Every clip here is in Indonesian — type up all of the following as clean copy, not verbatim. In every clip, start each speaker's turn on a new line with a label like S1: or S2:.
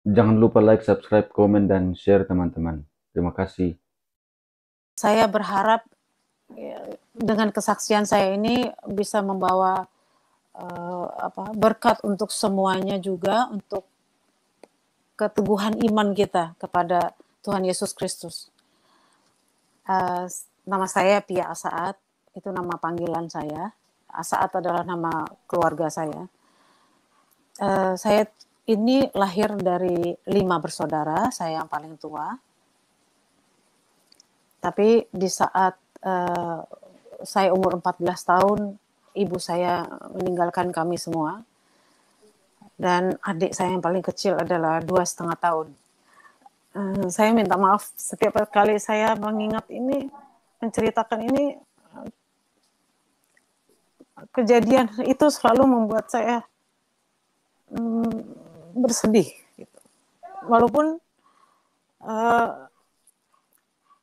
S1: Jangan lupa like, subscribe, komen, dan share teman-teman. Terima kasih.
S2: Saya berharap dengan kesaksian saya ini bisa membawa berkat untuk semuanya juga, untuk keteguhan iman kita kepada Tuhan Yesus Kristus. Nama saya Pia Asaat, itu nama panggilan saya. Asaat adalah nama keluarga saya. Saya ini lahir dari 5 bersaudara, saya yang paling tua. Tapi di saat saya umur 14 tahun, ibu saya meninggalkan kami semua. Dan adik saya yang paling kecil adalah 2,5 tahun. Saya minta maaf setiap kali saya mengingat ini, menceritakan ini, kejadian itu selalu membuat saya bersedih. Gitu. Walaupun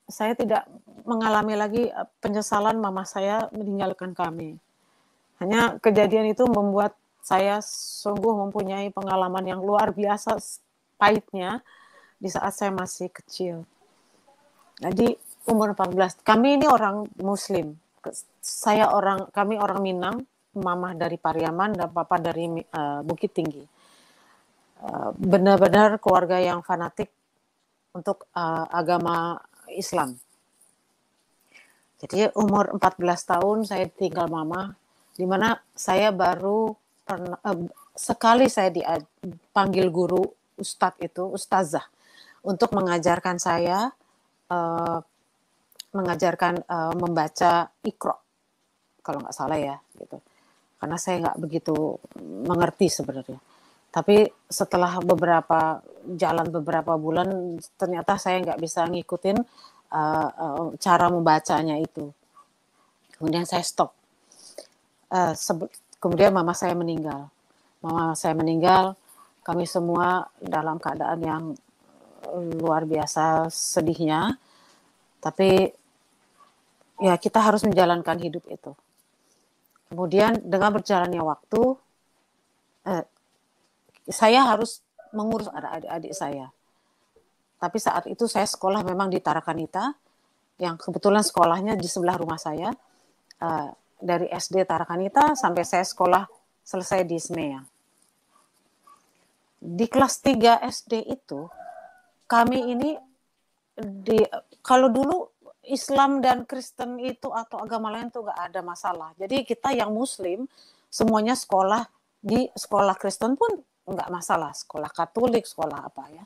S2: saya tidak mengalami lagi penyesalan mama saya meninggalkan kami. Hanya kejadian itu membuat saya sungguh mempunyai pengalaman yang luar biasa pahitnya di saat saya masih kecil. Jadi umur 14, kami ini orang Muslim. Kami orang Minang, mama dari Pariaman dan papa dari Bukit Tinggi. Benar-benar keluarga yang fanatik untuk agama Islam. Jadi umur 14 tahun saya tinggal mama, di mana saya baru sekali saya dipanggil guru ustadz itu, ustazah, untuk mengajarkan saya membaca Iqra, kalau nggak salah ya, gitu. Karena saya nggak begitu mengerti sebenarnya. Tapi setelah beberapa bulan, ternyata saya nggak bisa ngikutin cara membacanya itu. Kemudian saya stop. Kemudian mama saya meninggal. Kami semua dalam keadaan yang luar biasa sedihnya. Tapi ya kita harus menjalankan hidup itu. Kemudian dengan berjalannya waktu, saya harus mengurus adik-adik saya. Tapi saat itu saya sekolah memang di Tarakanita, yang kebetulan sekolahnya di sebelah rumah saya. Dari SD Tarakanita sampai saya sekolah selesai di Smea. Di kelas 3 SD itu, kami ini, kalau dulu Islam dan Kristen itu atau agama lain tuh gak ada masalah. Jadi kita yang Muslim, semuanya sekolah di sekolah Kristen pun nggak masalah, sekolah Katolik, sekolah apa ya,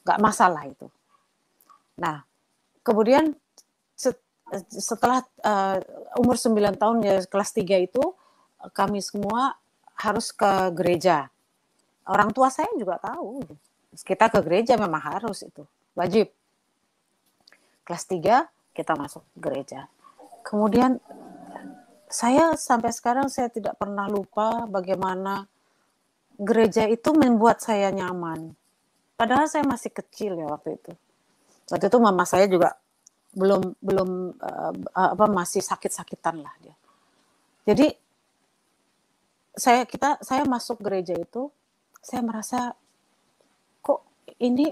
S2: nggak masalah itu. Nah, kemudian setelah umur 9 tahun ya, kelas 3 itu kami semua harus ke gereja. Orang tua saya juga tahu, kita ke gereja memang harus, itu wajib. Kelas 3 kita masuk gereja. Kemudian saya sampai sekarang saya tidak pernah lupa bagaimana gereja itu membuat saya nyaman. Padahal saya masih kecil ya waktu itu. Waktu itu mama saya juga belum masih sakit-sakitan lah dia. Jadi saya masuk gereja itu, saya merasa kok ini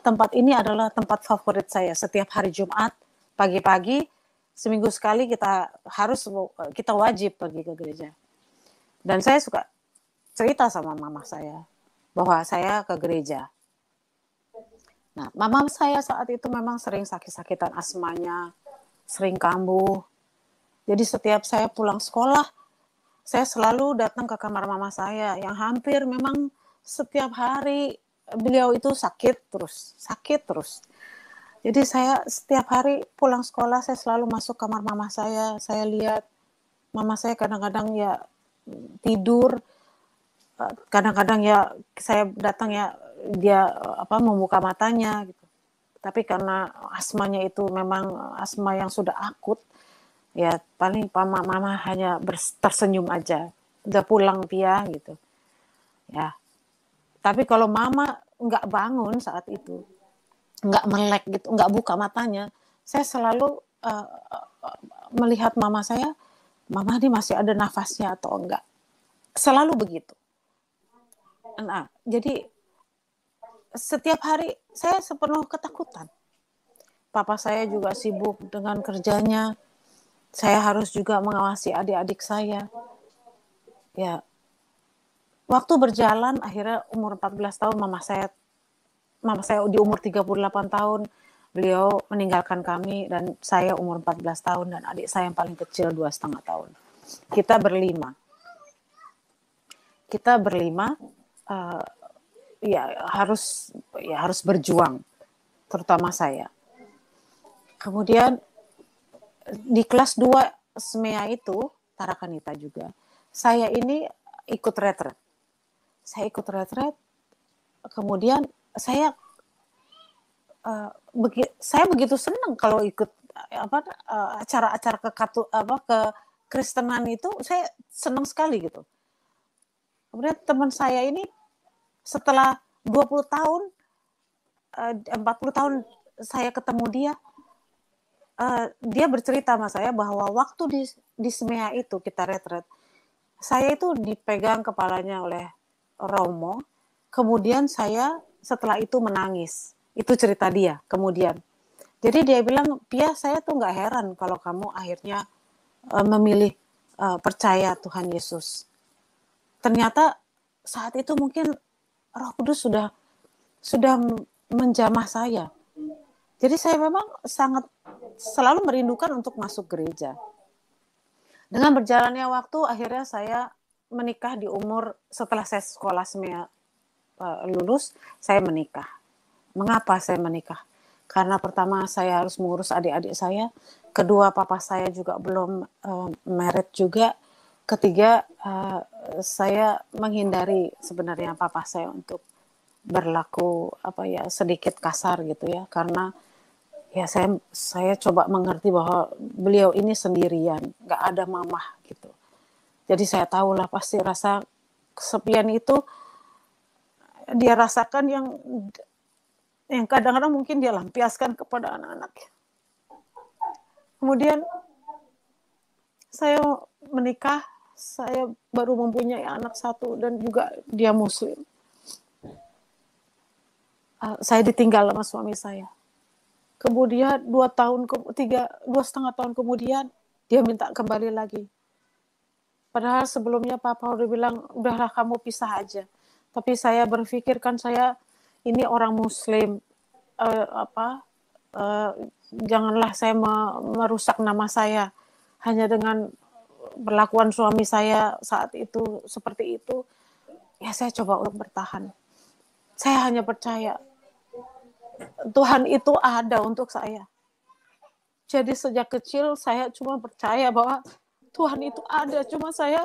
S2: tempat ini adalah tempat favorit saya. Setiap hari Jumat pagi-pagi, seminggu sekali kita wajib pergi ke gereja. Dan saya suka cerita sama mama saya bahwa saya ke gereja. Nah, mama saya saat itu memang sering sakit-sakitan, asmanya, sering kambuh. Jadi setiap saya pulang sekolah, saya selalu datang ke kamar mama saya yang hampir memang setiap hari beliau itu sakit terus. Jadi saya setiap hari pulang sekolah, saya selalu masuk kamar mama saya lihat mama saya kadang-kadang ya tidur, kadang-kadang ya saya datang ya dia membuka matanya gitu. Tapi karena asmanya itu memang asma yang sudah akut, ya paling mama hanya tersenyum aja, udah pulang Pia gitu ya. Tapi kalau mama nggak bangun saat itu, nggak melek gitu, nggak buka matanya, saya selalu melihat mama ini masih ada nafasnya atau enggak, selalu begitu. Nah, jadi setiap hari saya sepenuh ketakutan. Papa saya juga sibuk dengan kerjanya. Saya harus juga mengawasi adik-adik saya. Ya, waktu berjalan akhirnya umur 14 tahun mama saya di umur 38 tahun, beliau meninggalkan kami dan saya umur 14 tahun dan adik saya yang paling kecil 2,5 tahun. Kita berlima. Uh, harus berjuang, terutama saya. Kemudian di kelas 2 SMEA itu, Tarakanita juga, saya ini ikut retret. Kemudian saya begitu senang kalau ikut acara-acara ke Kristenan itu, saya senang sekali gitu. Kemudian teman saya ini setelah 20 tahun 40 tahun saya ketemu dia, dia bercerita sama saya bahwa waktu di SMEA itu kita retret, saya itu dipegang kepalanya oleh Romo, kemudian saya setelah itu menangis. Itu cerita dia kemudian. Jadi dia bilang, Pia, saya tuh nggak heran kalau kamu akhirnya memilih percaya Tuhan Yesus. Ternyata saat itu mungkin Roh Kudus sudah menjamah saya. Jadi saya memang sangat selalu merindukan untuk masuk gereja. Dengan berjalannya waktu, akhirnya saya menikah di umur setelah saya sekolah SMEA lulus, saya menikah. Mengapa saya menikah? Karena pertama saya harus mengurus adik-adik saya, kedua papa saya juga belum married juga, ketiga saya menghindari sebenarnya papa saya untuk berlaku sedikit kasar gitu ya, karena ya saya coba mengerti bahwa beliau ini sendirian, nggak ada mamah gitu. Jadi saya tahulah pasti rasa kesepian itu dia rasakan yang kadang-kadang mungkin dia lampiaskan kepada anak-anaknya. Kemudian saya menikah, saya baru mempunyai anak satu dan juga dia Muslim. Saya ditinggal sama suami saya. Kemudian 2,5 tahun kemudian dia minta kembali lagi. Padahal sebelumnya papa udah bilang, udahlah kamu pisah aja. Tapi saya berpikir kan saya ini orang Muslim, janganlah saya merusak nama saya hanya dengan perlakuan suami saya saat itu seperti itu. Ya saya coba untuk bertahan. Saya hanya percaya Tuhan itu ada untuk saya. Jadi sejak kecil saya cuma percaya bahwa Tuhan itu ada. Cuma saya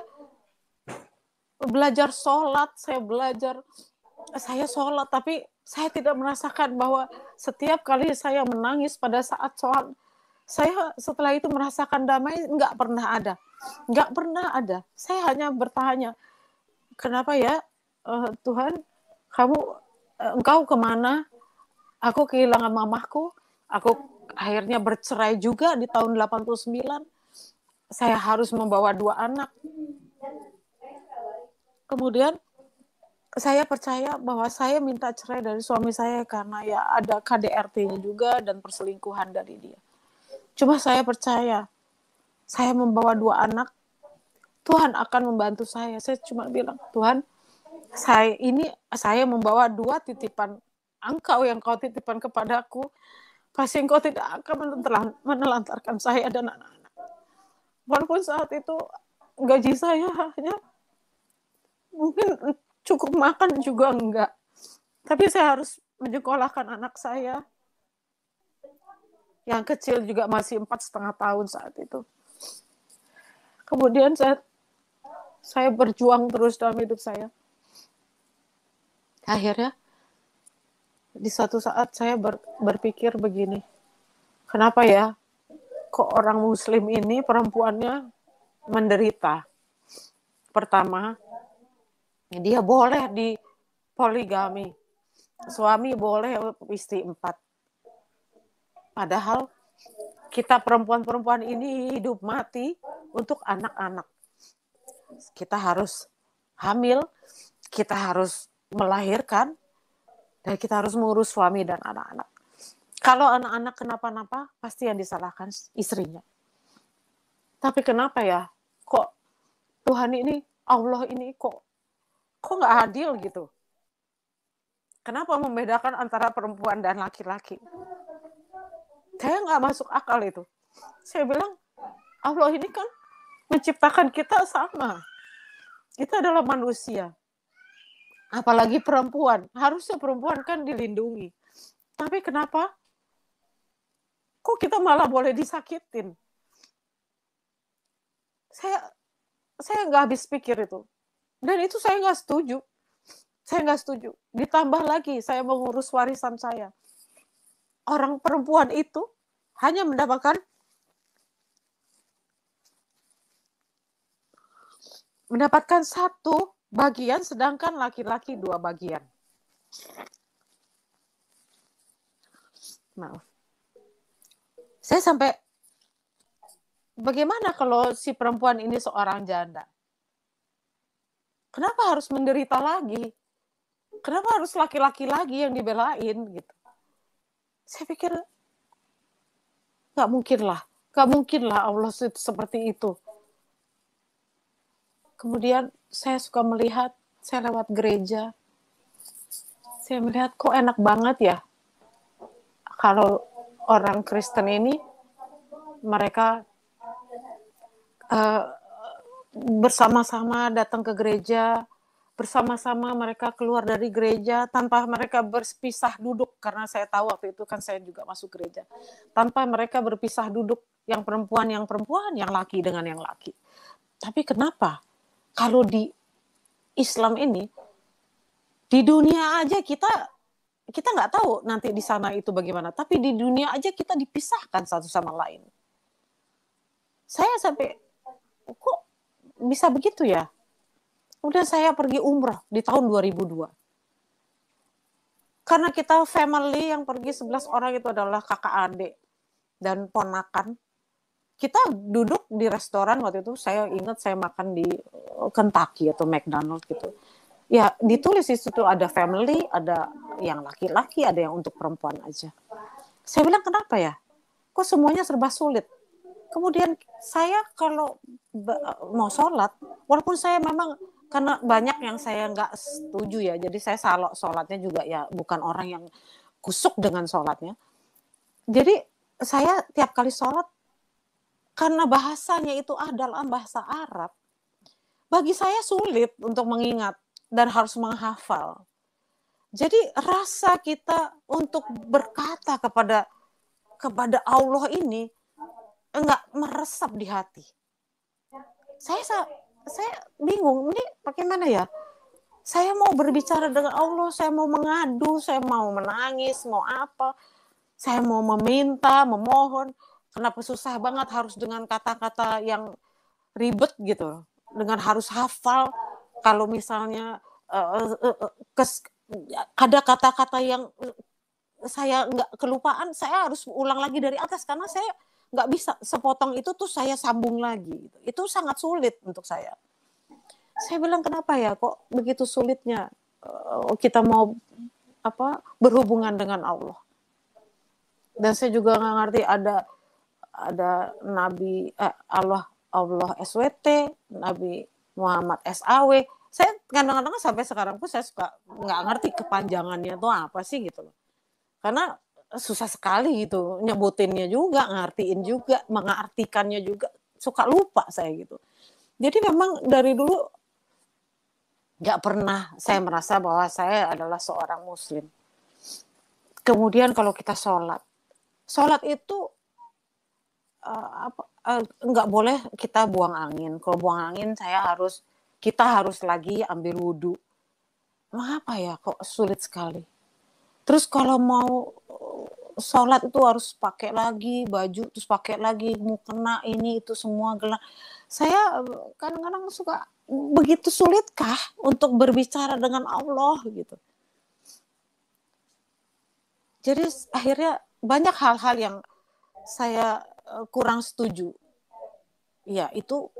S2: belajar sholat, saya sholat, tapi saya tidak merasakan bahwa setiap kali saya menangis pada saat sholat, saya setelah itu merasakan damai, nggak pernah ada. Saya hanya bertanya, kenapa ya Tuhan, engkau kemana? Aku kehilangan mamahku, aku akhirnya bercerai juga di tahun 89. Saya harus membawa 2 anak. Kemudian saya percaya bahwa saya minta cerai dari suami saya karena ya ada KDRT-nya juga dan perselingkuhan dari dia. Cuma saya percaya, saya membawa 2 anak, Tuhan akan membantu saya. Saya cuma bilang, Tuhan, saya membawa 2 titipan Engkau yang Kau titipkan kepadaku, pasti Engkau tidak akan menelantarkan saya dan anak-anak. Walaupun saat itu gaji saya hanya mungkin cukup makan juga enggak. Tapi saya harus menyekolahkan anak saya. Yang kecil juga masih 4,5 tahun saat itu. Kemudian saya berjuang terus dalam hidup saya. Akhirnya di suatu saat saya berpikir begini, kenapa ya kok orang Muslim ini perempuannya menderita? Pertama, dia boleh di poligami, suami boleh istri 4. Padahal kita perempuan-perempuan ini hidup mati untuk anak-anak. Kita harus hamil, kita harus melahirkan, Dan kita harus mengurus suami dan anak-anak. Kalau anak-anak kenapa-napa, pasti yang disalahkan istrinya. Tapi kenapa ya, kok Tuhan ini, Allah ini kok nggak adil gitu? Kenapa membedakan antara perempuan dan laki-laki? Saya nggak masuk akal itu. Saya bilang, Allah ini kan menciptakan kita sama. Kita adalah manusia. Apalagi perempuan. Harusnya perempuan kan dilindungi. Tapi kenapa? Kok kita malah boleh disakitin? Saya nggak habis pikir itu. Dan itu saya nggak setuju. Saya nggak setuju. Ditambah lagi, saya mengurus warisan saya. Orang perempuan itu hanya mendapatkan satu bagian, sedangkan laki-laki 2 bagian. Maaf. Saya sampai, bagaimana kalau si perempuan ini seorang janda? Kenapa harus menderita lagi? Kenapa harus laki-laki lagi yang dibelain gitu? Saya pikir nggak mungkin lah Allah seperti itu. Kemudian saya suka melihat, saya lewat gereja, saya melihat kok enak banget ya kalau orang Kristen ini mereka bersama-sama datang ke gereja, bersama-sama mereka keluar dari gereja tanpa mereka berpisah duduk, karena saya tahu waktu itu kan saya juga masuk gereja, tanpa mereka berpisah duduk, yang perempuan, yang laki dengan yang laki. Tapi kenapa kalau di Islam ini, di dunia aja kita nggak tahu nanti di sana itu bagaimana, tapi di dunia aja kita dipisahkan satu sama lain. Saya sampai, kok bisa begitu ya? Udah saya pergi umrah di tahun 2002. Karena kita family yang pergi 11 orang itu adalah kakak adik dan ponakan. Kita duduk di restoran waktu itu, saya ingat saya makan di Kentucky atau McDonald's gitu. Ya ditulis di situ ada family, ada yang laki-laki, ada yang untuk perempuan aja. Saya bilang kenapa ya? Kok semuanya serba sulit? Kemudian saya kalau mau sholat, walaupun saya memang karena banyak yang saya nggak setuju ya, jadi saya sholatnya juga ya bukan orang yang kusuk dengan sholatnya. Jadi saya tiap kali sholat, karena bahasanya itu adalah bahasa Arab, bagi saya sulit untuk mengingat dan harus menghafal. Jadi rasa kita untuk berkata kepada Allah ini enggak meresap di hati. Saya bingung, ini bagaimana ya? Saya mau berbicara dengan Allah, saya mau mengadu, saya mau menangis, mau apa? Saya mau meminta, memohon. Kenapa susah banget harus dengan kata-kata yang ribet gitu, dengan harus hafal. Kalau misalnya ada kata-kata yang saya nggak kelupaan, saya harus ulang lagi dari atas karena saya nggak bisa sepotong itu tuh saya sambung lagi. Itu sangat sulit untuk saya. Saya bilang kenapa ya kok begitu sulitnya kita mau berhubungan dengan Allah. Dan saya juga nggak ngerti ada Nabi Allah SWT, Nabi Muhammad SAW. Saya kadang-kadang sampai sekarang pun saya suka nggak ngerti kepanjangannya itu apa sih gitu loh. Karena susah sekali gitu nyebutinnya juga, ngartiin juga, mengartikannya juga, suka lupa saya gitu. Jadi memang dari dulu nggak pernah saya merasa bahwa saya adalah seorang muslim. Kemudian kalau kita sholat itu nggak boleh kita buang angin. Kalau buang angin kita harus lagi ambil wudhu. Mengapa ya kok sulit sekali? Terus kalau mau sholat itu harus pakai lagi baju, terus pakai lagi mukena ini itu semua gelang. Saya kadang-kadang suka, begitu sulitkah untuk berbicara dengan Allah gitu. Jadi akhirnya banyak hal-hal yang saya kurang setuju. Ya itu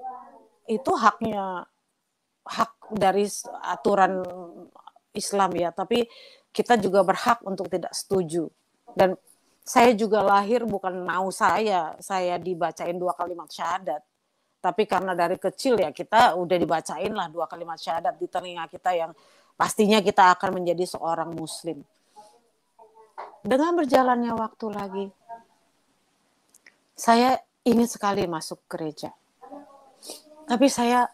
S2: hak dari aturan Islam ya, tapi kita juga berhak untuk tidak setuju. Dan saya juga lahir bukan mau saya dibacain 2 kalimat syahadat. Tapi karena dari kecil ya kita udah dibacain lah 2 kalimat syahadat di telinga kita yang pastinya kita akan menjadi seorang muslim. Dengan berjalannya waktu lagi, saya ingin sekali masuk gereja. Tapi saya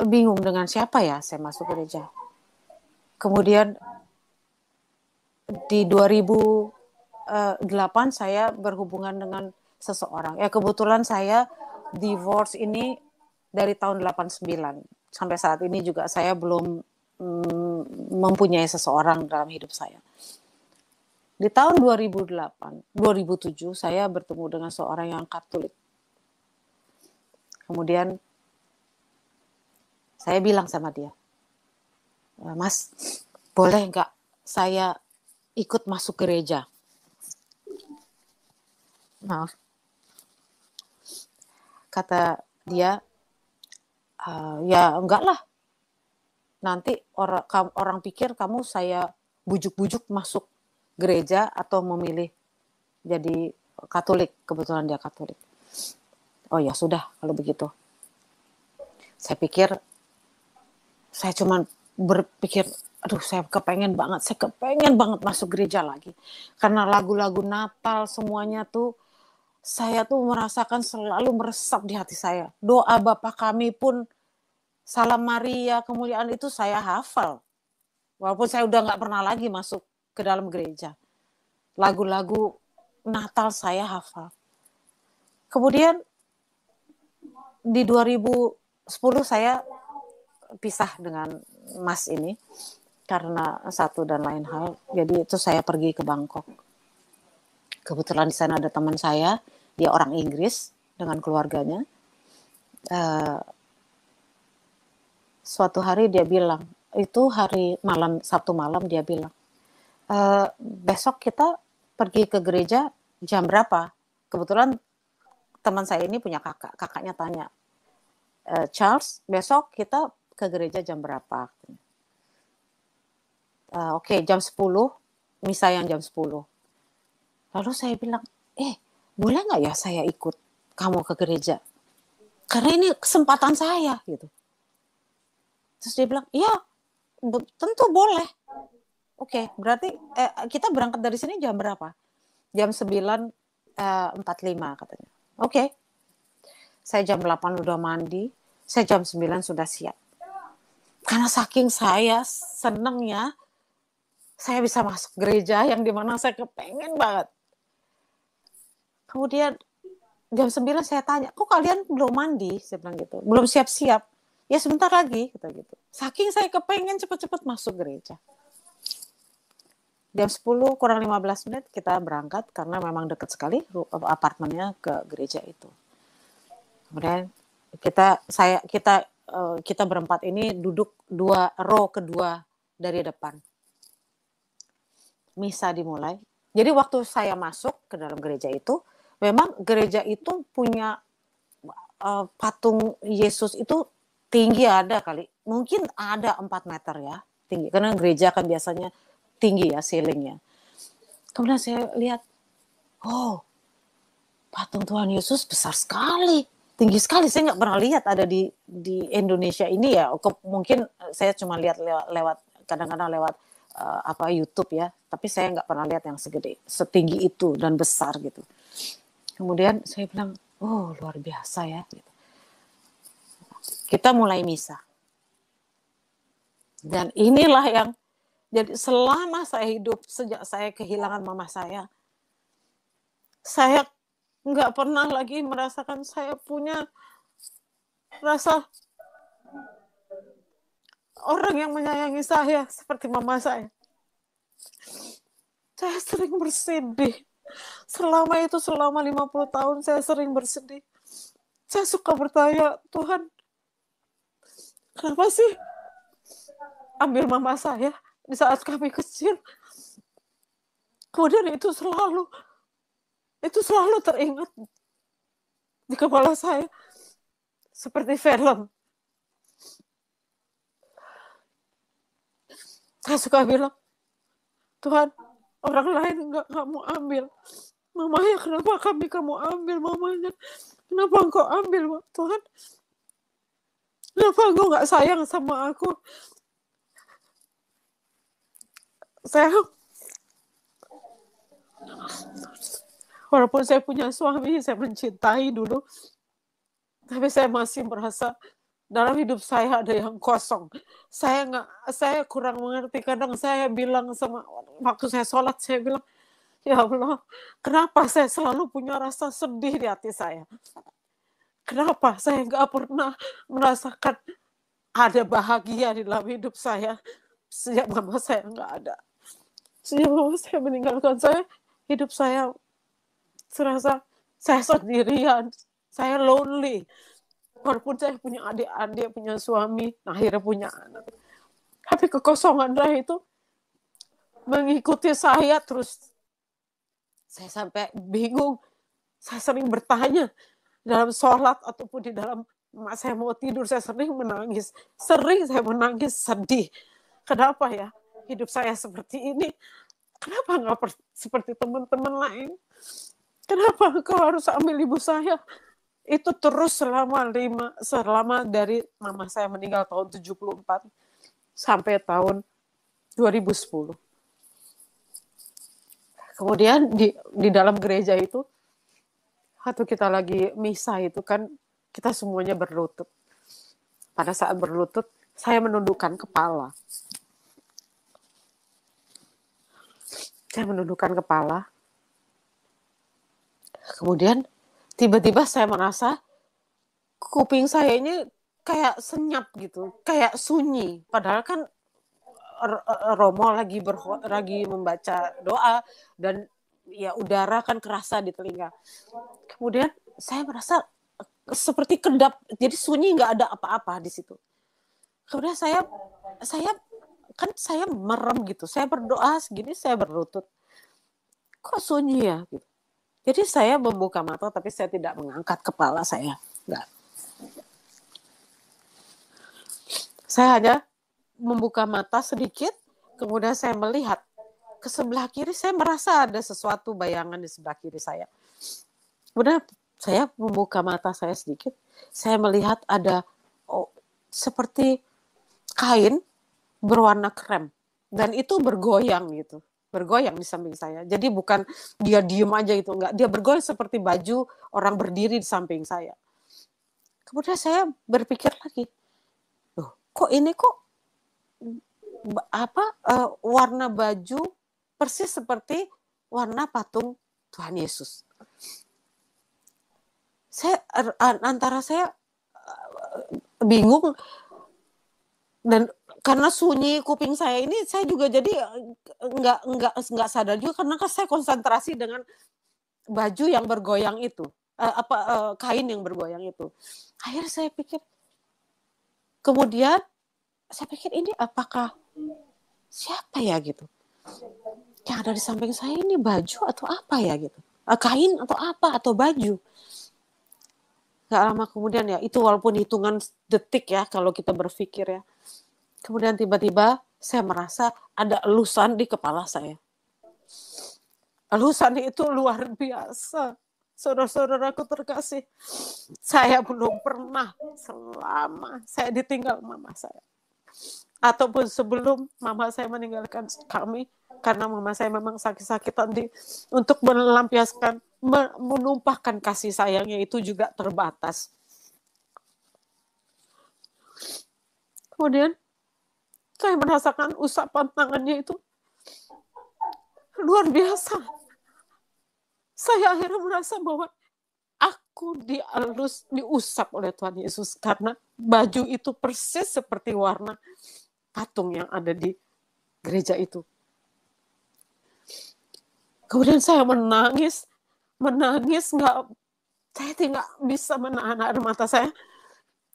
S2: bingung dengan siapa ya saya masuk gereja. Kemudian di 2008 saya berhubungan dengan seseorang. Ya kebetulan saya divorce ini dari tahun 89. Sampai saat ini juga saya belum mempunyai seseorang dalam hidup saya. Di tahun 2007 saya bertemu dengan seorang yang Katolik. Kemudian saya bilang sama dia, Mas, boleh nggak saya ikut masuk gereja? Nah, kata dia, ya enggak lah. Nanti orang pikir kamu saya bujuk-bujuk masuk gereja atau memilih jadi Katolik. Kebetulan dia Katolik. Oh ya sudah kalau begitu. Saya pikir, saya cuma berpikir, aduh saya kepengen banget masuk gereja lagi. Karena lagu-lagu Natal semuanya tuh, saya tuh merasakan selalu meresap di hati saya. Doa Bapa Kami pun, Salam Maria, kemuliaan itu saya hafal. Walaupun saya udah gak pernah lagi masuk ke dalam gereja. Lagu-lagu Natal saya hafal. Kemudian di 2010 saya pisah dengan Mas ini karena satu dan lain hal. Jadi itu saya pergi ke Bangkok. Kebetulan di sana ada teman saya, dia orang Inggris dengan keluarganya. Suatu hari dia bilang, itu hari malam, Sabtu malam dia bilang, besok kita pergi ke gereja jam berapa? Kebetulan teman saya ini punya kakaknya tanya, Charles, besok kita ke gereja jam berapa? Oke, jam 10, misa yang jam 10. Lalu saya bilang, boleh nggak ya saya ikut kamu ke gereja? Karena ini kesempatan saya, gitu. Terus dia bilang, iya, tentu boleh. Oke, berarti kita berangkat dari sini jam berapa? Jam 9.45 katanya. Oke. Saya jam 8 udah mandi, saya jam 9 sudah siap. Karena saking saya senengnya, saya bisa masuk gereja yang dimana saya kepengen banget. Kemudian jam 9 saya tanya, kok kalian belum mandi? Saya bilang gitu, belum siap-siap. Ya sebentar lagi, kita gitu. Saking saya kepengen cepat-cepat masuk gereja. Jam 10 kurang 15 menit kita berangkat karena memang dekat sekali apartemennya ke gereja itu. Kemudian kita berempat ini duduk 2 row kedua dari depan. Misa dimulai. Jadi waktu saya masuk ke dalam gereja itu, memang gereja itu punya patung Yesus itu tinggi ada kali. Mungkin ada 4 meter ya tinggi. Karena gereja kan biasanya tinggi ya ceilingnya. Kemudian saya lihat, patung Tuhan Yesus besar sekali. Tinggi sekali. Saya nggak pernah lihat ada di Indonesia ini ya. Mungkin saya cuma lihat lewat kadang-kadang lewat YouTube ya. Tapi saya nggak pernah lihat yang setinggi itu dan besar gitu. Kemudian saya bilang, luar biasa ya. Gitu. Kita mulai misa. Dan inilah yang jadi selama saya hidup, sejak saya kehilangan mama saya nggak pernah lagi merasakan saya punya rasa orang yang menyayangi saya seperti mama saya. Saya sering bersedih. Selama 50 tahun saya sering bersedih. Saya suka bertanya, Tuhan, kenapa sih ambil mama saya di saat kami kecil? Kemudian itu selalu teringat di kepala saya seperti film. Saya suka bilang, Tuhan, orang lain nggak kamu ambil. Mamanya, kenapa kamu ambil mamanya? Kenapa engkau ambil, Tuhan? Kenapa engkau nggak sayang sama aku? Walaupun saya punya suami, saya mencintai dulu, tapi saya masih merasa dalam hidup saya ada yang kosong. Saya kurang mengerti. Kadang saya bilang waktu saya sholat, saya bilang, ya Allah, kenapa saya selalu punya rasa sedih di hati saya? Kenapa saya nggak pernah merasakan ada bahagia di dalam hidup saya sejak mama saya nggak ada? Sejak mama saya meninggalkan saya, hidup saya serasa saya sendirian, saya lonely. Walaupun saya punya adik-adik, punya suami, akhirnya punya anak. Tapi kekosongan saya itu mengikuti saya terus. Saya sampai bingung. Saya sering bertanya dalam sholat ataupun di dalam saya mau tidur, saya sering menangis. Sering saya menangis, sedih. Kenapa ya hidup saya seperti ini? Kenapa nggak seperti teman-teman lain? Kenapa kau harus ambil ibu saya? Itu terus selama dari mama saya meninggal tahun 74 sampai tahun 2010. Kemudian di dalam gereja itu, waktu kita lagi misa itu kan, kita semuanya berlutut. Pada saat berlutut, saya menundukkan kepala. Kemudian tiba-tiba saya merasa kuping saya ini kayak senyap gitu, kayak sunyi. Padahal kan Romo lagi membaca doa dan ya udara kan kerasa di telinga. Kemudian saya merasa seperti kedap, jadi sunyi, nggak ada apa-apa di situ. Kemudian saya merem gitu, saya berdoa segini, saya berlutut. Kok sunyi ya? Gitu. Jadi saya membuka mata, tapi saya tidak mengangkat kepala saya. Enggak. Saya hanya membuka mata sedikit, kemudian saya melihat ke sebelah kiri, saya merasa ada sesuatu bayangan di sebelah kiri saya. Kemudian saya membuka mata saya sedikit, saya melihat ada seperti kain berwarna krem, dan itu bergoyang gitu. Bergoyang di samping saya. Jadi bukan dia diem aja gitu, enggak. Dia bergoyang seperti baju orang berdiri di samping saya. Kemudian saya berpikir lagi, warna baju persis seperti warna patung Tuhan Yesus. Saya bingung, dan karena sunyi kuping saya ini, saya juga jadi nggak sadar juga, karena saya konsentrasi dengan baju yang bergoyang itu, kain yang bergoyang itu. Akhirnya saya pikir ini apakah siapa ya gitu? Yang ada di samping saya ini baju atau apa ya gitu? Kain atau apa, atau baju? Gak lama kemudian ya, itu walaupun hitungan detik ya kalau kita berpikir ya. Kemudian tiba-tiba saya merasa ada elusan di kepala saya. Elusan itu luar biasa. Saudara-saudaraku terkasih, saya belum pernah selama saya ditinggal mama saya, ataupun sebelum mama saya meninggalkan kami, karena mama saya memang sakit-sakitan untuk melampiaskan, menumpahkan kasih sayangnya itu juga terbatas. Kemudian saya merasakan usapan tangannya itu luar biasa. Saya akhirnya merasa bahwa aku diusap oleh Tuhan Yesus, karena baju itu persis seperti warna patung yang ada di gereja itu. Kemudian saya menangis, saya tidak bisa menahan air mata saya,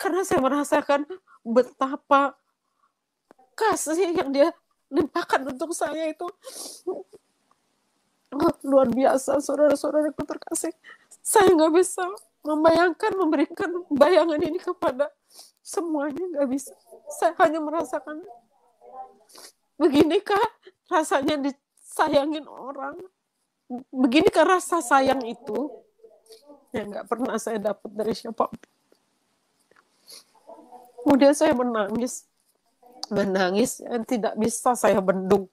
S2: karena saya merasakan betapa kasih yang dia limpahkan untuk saya itu luar biasa. Saudara-saudaraku terkasih, saya nggak bisa memberikan bayangan ini kepada semuanya, nggak bisa. Saya hanya merasakan, beginikah rasanya sayangin orang. Begini kan rasa sayang itu yang nggak pernah saya dapat dari siapapun. Kemudian saya menangis yang tidak bisa saya bendung.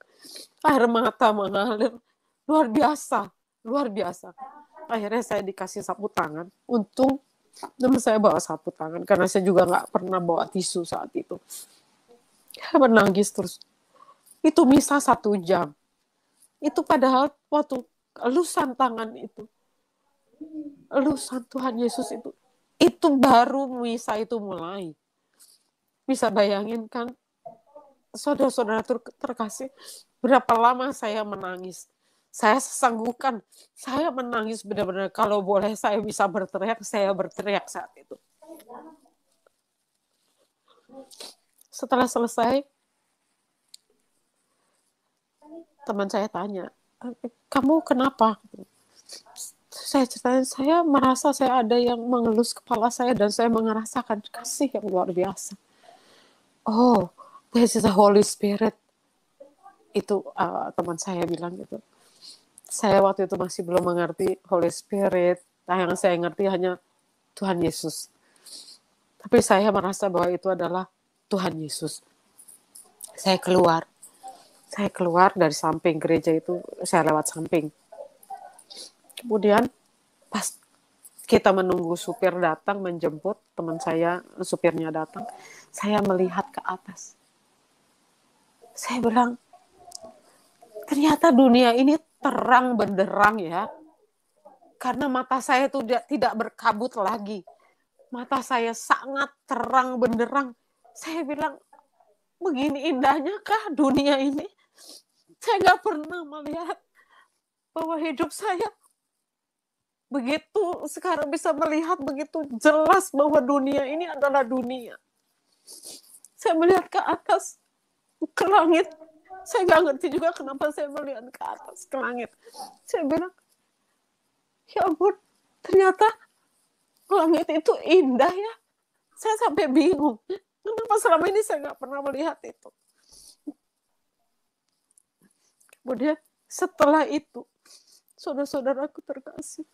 S2: Air mata mengalir, luar biasa. Akhirnya saya dikasih sapu tangan. Untung teman saya bawa sapu tangan, karena saya juga nggak pernah bawa tisu saat itu. Saya menangis terus. Itu misa 1 jam. Itu padahal waktu elusan tangan itu, elusan Tuhan Yesus itu baru misa itu mulai. Bisa bayangin kan, saudara-saudara terkasih, berapa lama saya menangis. Saya sesanggukan, saya menangis benar-benar. Kalau boleh saya bisa berteriak, saya berteriak saat itu. Setelah selesai, teman saya tanya, kamu kenapa? Saya ceritain, saya merasa saya ada yang mengelus kepala saya dan saya merasakan kasih yang luar biasa. Oh, this is the Holy Spirit. Itu teman saya bilang gitu. Saya waktu itu masih belum mengerti Holy Spirit. Nah, yang saya ngerti hanya Tuhan Yesus. Tapi saya merasa bahwa itu adalah Tuhan Yesus. Saya keluar dari samping gereja itu, saya lewat samping. Kemudian pas kita menunggu supir datang menjemput, teman saya, supirnya datang, saya melihat ke atas. Saya bilang, ternyata dunia ini terang benderang ya. Karena mata saya itu tidak berkabut lagi. Mata saya sangat terang benderang. Saya bilang, begini indahnya kah dunia ini? Saya nggak pernah melihat bahwa hidup saya begitu, sekarang bisa melihat begitu jelas bahwa dunia ini adalah dunia. Saya melihat ke atas, ke langit. Saya nggak ngerti juga kenapa saya melihat ke atas, ke langit. Saya bilang, ya ampun, ternyata langit itu indah ya. Saya sampai bingung. Kenapa selama ini saya nggak pernah melihat itu? Kemudian setelah itu, saudara-saudaraku terkasih,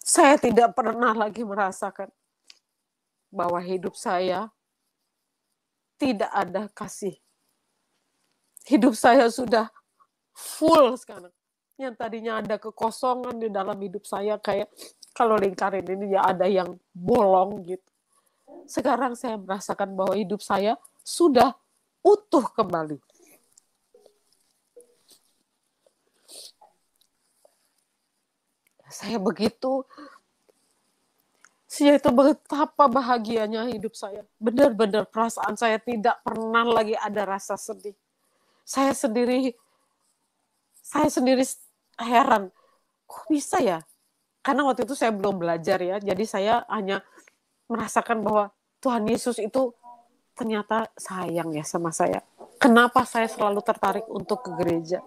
S2: saya tidak pernah lagi merasakan bahwa hidup saya tidak ada kasih. Hidup saya sudah full sekarang. Yang tadinya ada kekosongan di dalam hidup saya, kayak kalau lingkaran ini ya ada yang bolong gitu. Sekarang saya merasakan bahwa hidup saya sudah utuh kembali. Saya begitu, itu betapa bahagianya hidup saya. Benar-benar perasaan saya tidak pernah lagi ada rasa sedih. Saya sendiri heran, kok bisa ya? Karena waktu itu saya belum belajar ya, jadi saya hanya merasakan bahwa Tuhan Yesus itu ternyata sayang ya sama saya. Kenapa saya selalu tertarik untuk ke gereja?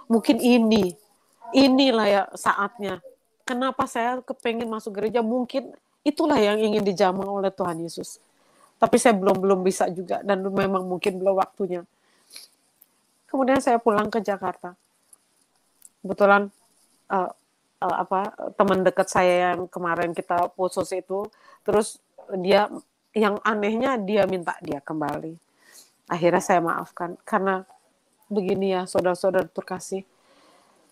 S2: Mungkin inilah ya saatnya. Kenapa saya kepengen masuk gereja? Mungkin itulah yang ingin dijamah oleh Tuhan Yesus. Tapi saya belum bisa juga, dan memang mungkin belum waktunya. Kemudian saya pulang ke Jakarta. Kebetulan teman dekat saya yang kemarin kita putus itu, terus dia, yang anehnya dia minta dia kembali. Akhirnya saya maafkan, karena begini ya saudara-saudara terkasih,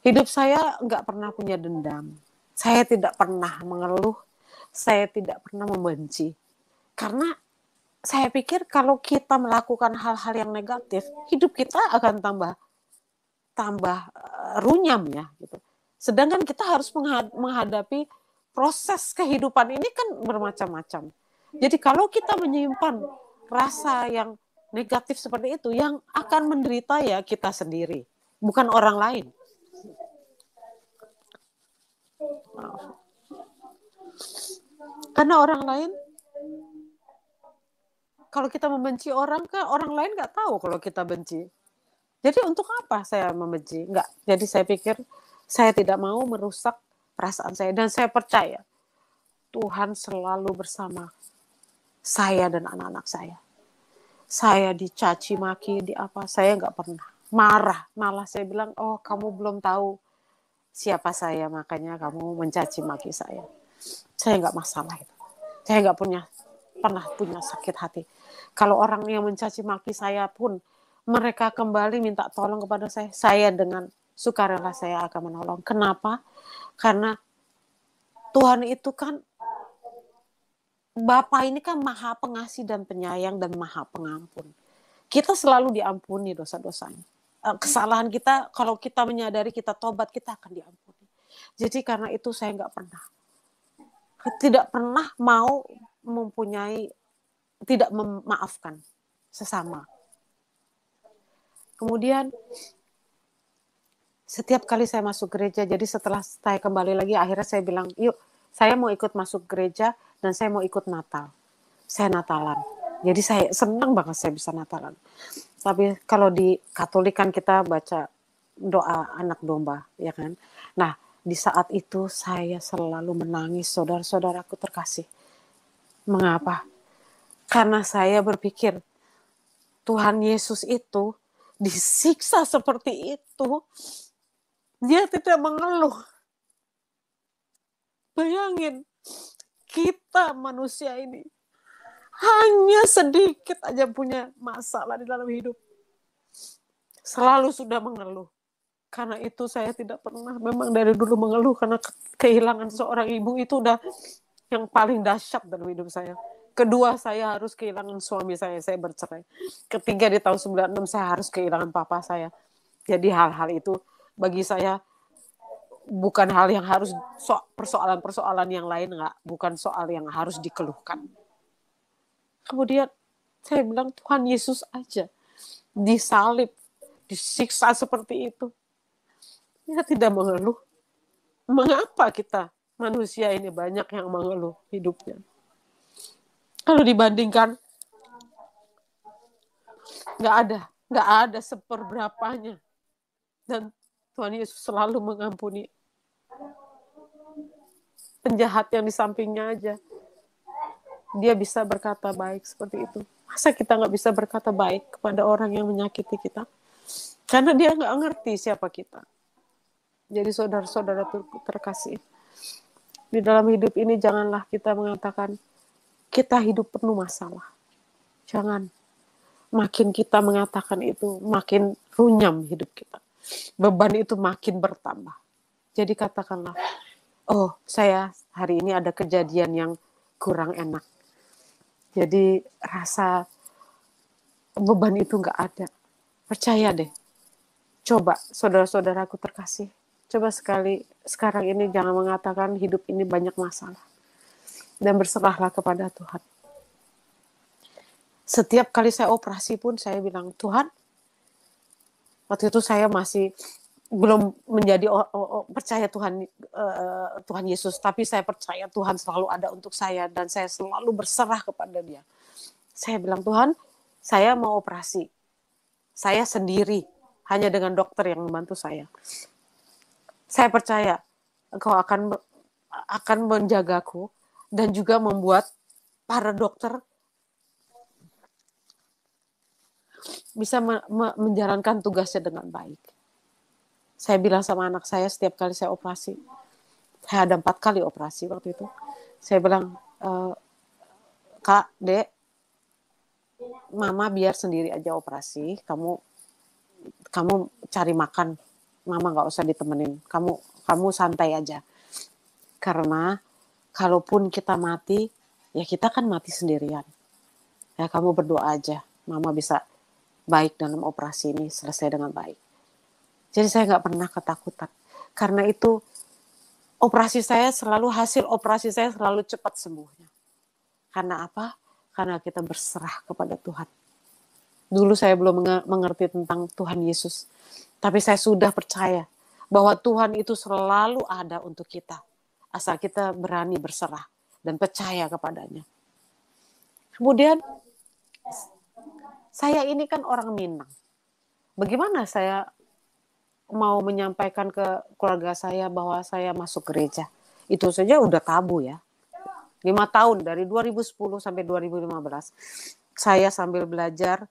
S2: hidup saya nggak pernah punya dendam. Saya tidak pernah mengeluh, saya tidak pernah membenci. Karena saya pikir kalau kita melakukan hal-hal yang negatif, hidup kita akan tambah runyam ya gitu. Sedangkan kita harus menghadapi proses kehidupan ini kan bermacam-macam. Jadi kalau kita menyimpan rasa yang negatif seperti itu, yang akan menderita ya kita sendiri, bukan orang lain. Karena orang lain, kalau kita membenci orang, kan orang lain nggak tahu kalau kita benci. Jadi untuk apa saya membenci? Enggak. Jadi saya pikir saya tidak mau merusak perasaan saya, dan saya percaya Tuhan selalu bersama saya dan anak-anak saya. Saya dicaci maki, saya nggak pernah. marah. Malah saya bilang, oh kamu belum tahu siapa saya, makanya kamu mencaci maki saya. Saya nggak masalah itu. Saya nggak pernah punya sakit hati. Kalau orang yang mencaci maki saya pun, mereka kembali minta tolong kepada saya dengan sukarela saya akan menolong. Kenapa? Karena Tuhan itu kan, Bapa ini kan maha pengasih dan penyayang dan maha pengampun. Kita selalu diampuni dosa-dosanya. Kesalahan kita, kalau kita menyadari, kita tobat, kita akan diampuni. Jadi karena itu saya tidak pernah mau mempunyai, tidak memaafkan sesama. Kemudian setiap kali saya masuk gereja, jadi setelah saya kembali lagi, akhirnya saya bilang, yuk saya mau ikut masuk gereja dan saya mau ikut Natal. Saya Natalan. Jadi saya senang banget saya bisa Natalan. Tapi kalau di Katolik kan kita baca doa anak domba, ya kan? Nah, di saat itu saya selalu menangis, saudara-saudaraku terkasih. Mengapa? Karena saya berpikir, Tuhan Yesus itu disiksa seperti itu, dia tidak mengeluh. Bayangin, kita manusia ini hanya sedikit aja punya masalah di dalam hidup, selalu sudah mengeluh. Karena itu saya tidak pernah, memang dari dulu mengeluh, karena kehilangan seorang ibu itu udah yang paling dahsyat dalam hidup saya. Kedua, saya harus kehilangan suami saya bercerai. Ketiga, di tahun 96 saya harus kehilangan papa saya. Jadi hal-hal itu bagi saya bukan hal yang harus, persoalan-persoalan yang lain enggak, bukan soal yang harus dikeluhkan. Kemudian saya bilang, Tuhan Yesus aja disalib, disiksa seperti itu, dia tidak mengeluh. Mengapa kita manusia ini banyak yang mengeluh hidupnya? Kalau dibandingkan, nggak ada seperberapanya. Dan Tuhan Yesus selalu mengampuni. Penjahat yang di sampingnya aja, dia bisa berkata baik seperti itu. Masa kita nggak bisa berkata baik kepada orang yang menyakiti kita? Karena dia nggak ngerti siapa kita. Jadi saudara-saudara terkasih, di dalam hidup ini janganlah kita mengatakan kita hidup penuh masalah. Jangan. Makin kita mengatakan itu, makin runyam hidup kita. Beban itu makin bertambah. Jadi katakanlah, oh saya hari ini ada kejadian yang kurang enak. Jadi rasa beban itu nggak ada. Percaya deh. Coba saudara-saudaraku terkasih. Coba sekarang ini jangan mengatakan hidup ini banyak masalah. Dan berserahlah kepada Tuhan. Setiap kali saya operasi pun saya bilang, Tuhan, waktu itu saya masih belum menjadi percaya Tuhan Yesus, tapi saya percaya Tuhan selalu ada untuk saya dan saya selalu berserah kepada Dia. Saya bilang, Tuhan, saya mau operasi. Saya sendiri, hanya dengan dokter yang membantu saya. Saya percaya Engkau akan menjagaku dan juga membuat para dokter bisa menjalankan tugasnya dengan baik. Saya bilang sama anak saya setiap kali saya operasi, saya ada 4 kali operasi waktu itu. Saya bilang, Kak, Dek, Mama biar sendiri aja operasi. Kamu cari makan, Mama nggak usah ditemenin. Kamu santai aja. Karena kalaupun kita mati, ya kita kan mati sendirian. Ya kamu berdoa aja, Mama bisa baik dalam operasi ini, selesai dengan baik. Jadi saya nggak pernah ketakutan. Karena itu hasil operasi saya selalu cepat sembuhnya. Karena apa? Karena kita berserah kepada Tuhan. Dulu saya belum mengerti tentang Tuhan Yesus. Tapi saya sudah percaya bahwa Tuhan itu selalu ada untuk kita. Asal kita berani berserah dan percaya kepadanya. Kemudian saya ini kan orang Minang. Bagaimana saya mau menyampaikan ke keluarga saya bahwa saya masuk gereja? Itu saja udah tabu ya. 5 tahun dari 2010 sampai 2015 saya sambil belajar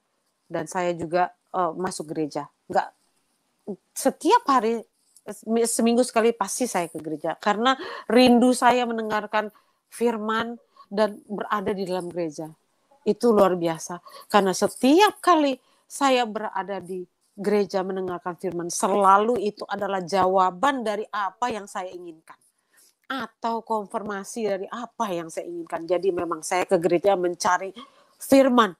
S2: dan saya juga masuk gereja. setiap hari, seminggu sekali pasti saya ke gereja. Karena rindu saya mendengarkan firman dan berada di dalam gereja. Itu luar biasa. Karena setiap kali saya berada di gereja mendengarkan firman, selalu itu adalah jawaban dari apa yang saya inginkan. Atau konfirmasi dari apa yang saya inginkan. Jadi memang saya ke gereja mencari firman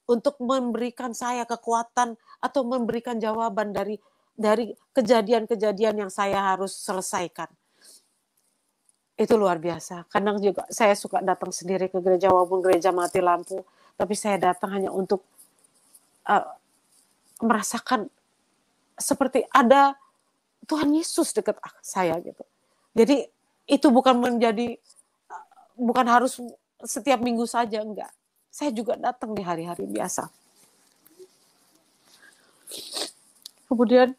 S2: untuk memberikan saya kekuatan atau memberikan jawaban dari kejadian-kejadian yang saya harus selesaikan. Itu luar biasa. Kadang juga saya suka datang sendiri ke gereja walaupun gereja mati lampu, tapi saya datang hanya untuk merasakan seperti ada Tuhan Yesus dekat saya gitu. Jadi itu bukan harus setiap minggu saja, enggak. Saya juga datang di hari-hari biasa. Kemudian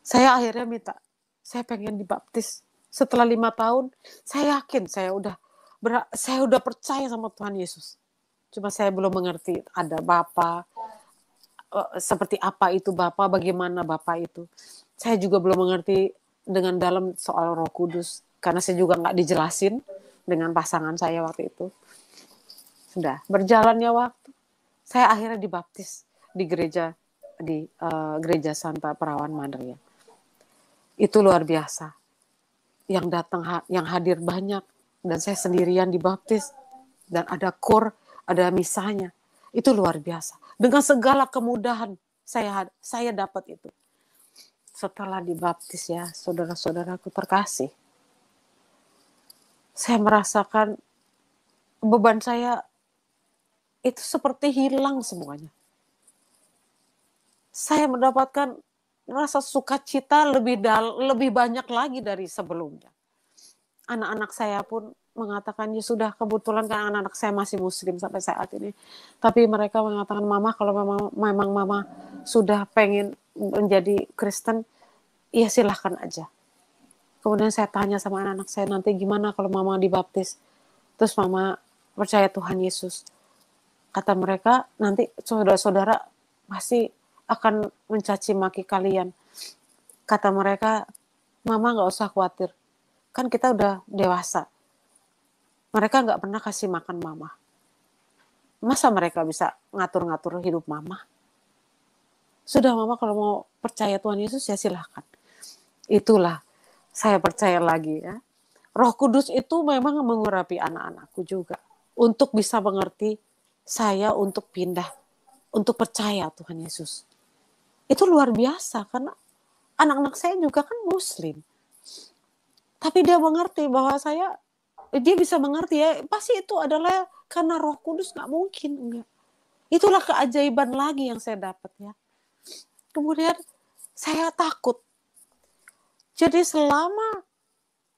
S2: saya akhirnya minta, saya pengen dibaptis. Setelah 5 tahun, saya yakin saya udah percaya sama Tuhan Yesus. Cuma saya belum mengerti ada Bapa, seperti apa itu Bapa, bagaimana Bapa itu. Saya juga belum mengerti dengan dalam soal Roh Kudus, karena saya juga nggak dijelasin dengan pasangan saya waktu itu. Sudah berjalannya waktu, saya akhirnya dibaptis di gereja Santa Perawan Madria. Itu luar biasa. Yang datang, yang hadir banyak, dan saya sendirian dibaptis, dan ada kur, ada misahnya. Itu luar biasa. Dengan segala kemudahan saya dapat itu. Setelah dibaptis ya, saudara-saudaraku terkasih, saya merasakan beban saya itu seperti hilang semuanya. Saya mendapatkan rasa sukacita lebih banyak lagi dari sebelumnya. Anak-anak saya pun mengatakan, ya sudah, kebetulan kan anak-anak saya masih muslim sampai saat ini. Tapi mereka mengatakan, Mama, kalau memang Mama sudah pengen menjadi Kristen, ya silahkan aja. Kemudian saya tanya sama anak-anak saya, nanti gimana kalau Mama dibaptis? Terus Mama percaya Tuhan Yesus. Kata mereka, nanti saudara-saudara pasti akan mencaci maki kalian. Kata mereka, Mama gak usah khawatir. Kan kita udah dewasa. Mereka gak pernah kasih makan Mama. Masa mereka bisa ngatur-ngatur hidup Mama? Sudah Mama kalau mau percaya Tuhan Yesus ya silahkan. Itulah saya percaya lagi ya. Roh Kudus itu memang mengurapi anak-anakku juga. Untuk bisa mengerti saya untuk pindah. Untuk percaya Tuhan Yesus. Itu luar biasa karena anak-anak saya juga kan muslim. Tapi dia mengerti bahwa dia bisa mengerti ya, pasti itu adalah karena Roh Kudus, gak mungkin enggak. Itulah keajaiban lagi yang saya dapat ya. Kemudian saya takut. Jadi selama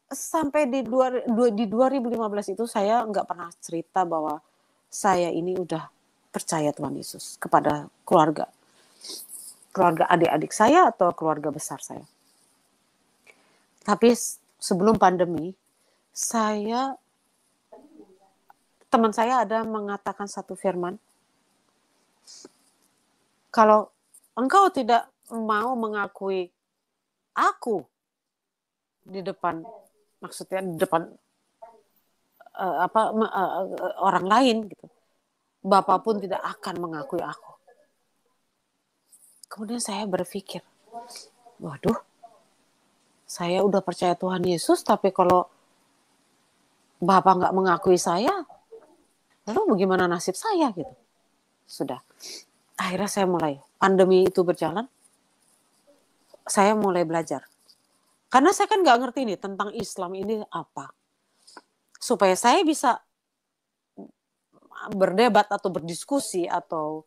S2: sampai di 2015 itu saya nggak pernah cerita bahwa saya ini udah percaya Tuhan Yesus kepada keluarga adik-adik saya atau keluarga besar saya. Tapi sebelum pandemi, teman saya ada mengatakan satu firman, kalau engkau tidak mau mengakui aku di depan, maksudnya di depan orang lain gitu, Bapa pun tidak akan mengakui aku. Kemudian saya berpikir, waduh, saya udah percaya Tuhan Yesus, tapi kalau Bapak nggak mengakui saya, lalu bagaimana nasib saya gitu? Sudah, akhirnya saya pandemi itu berjalan, saya mulai belajar. Karena saya kan nggak ngerti nih tentang Islam ini apa. Supaya saya bisa berdebat atau berdiskusi atau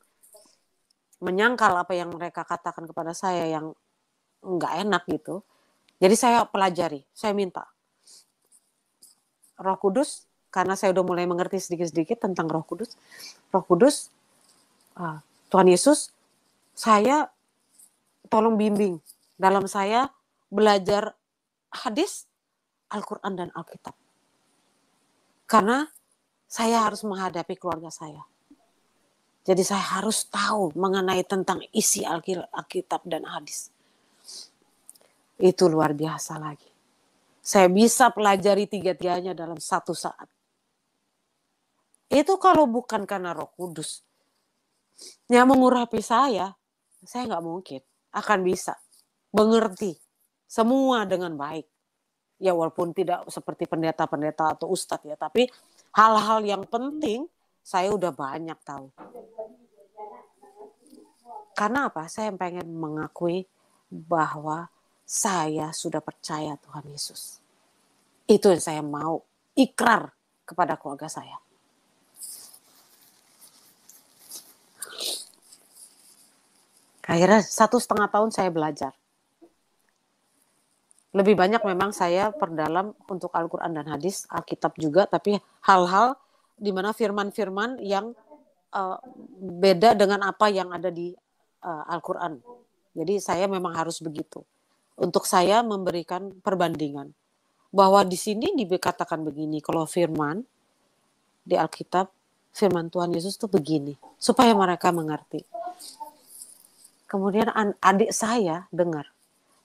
S2: menyangkal apa yang mereka katakan kepada saya yang nggak enak gitu. Jadi saya pelajari, saya minta Roh Kudus, karena saya udah mulai mengerti sedikit-sedikit tentang Roh Kudus. Tuhan Yesus, saya tolong bimbing dalam saya belajar hadis, Al-Quran dan Alkitab. Karena saya harus menghadapi keluarga saya. Jadi saya harus tahu mengenai tentang isi Alkitab dan hadis. Itu luar biasa lagi. Saya bisa pelajari tiga-tiganya dalam satu saat. Itu kalau bukan karena Roh Kudus yang mengurapi saya nggak mungkin akan bisa mengerti semua dengan baik. Ya walaupun tidak seperti pendeta-pendeta atau ustadz ya, tapi hal-hal yang penting saya udah banyak tahu. Karena apa? Saya pengen mengakui bahwa saya sudah percaya Tuhan Yesus. Itu yang saya mau ikrar kepada keluarga saya. Akhirnya 1,5 tahun saya belajar. Lebih banyak memang saya perdalam untuk Al-Quran dan hadis, Alkitab juga, tapi hal-hal di mana firman-firman yang beda dengan apa yang ada di Al-Quran. Jadi saya memang harus begitu. Untuk saya memberikan perbandingan. Bahwa di sini dikatakan begini, kalau firman di Alkitab, firman Tuhan Yesus itu begini. Supaya mereka mengerti. Kemudian adik saya dengar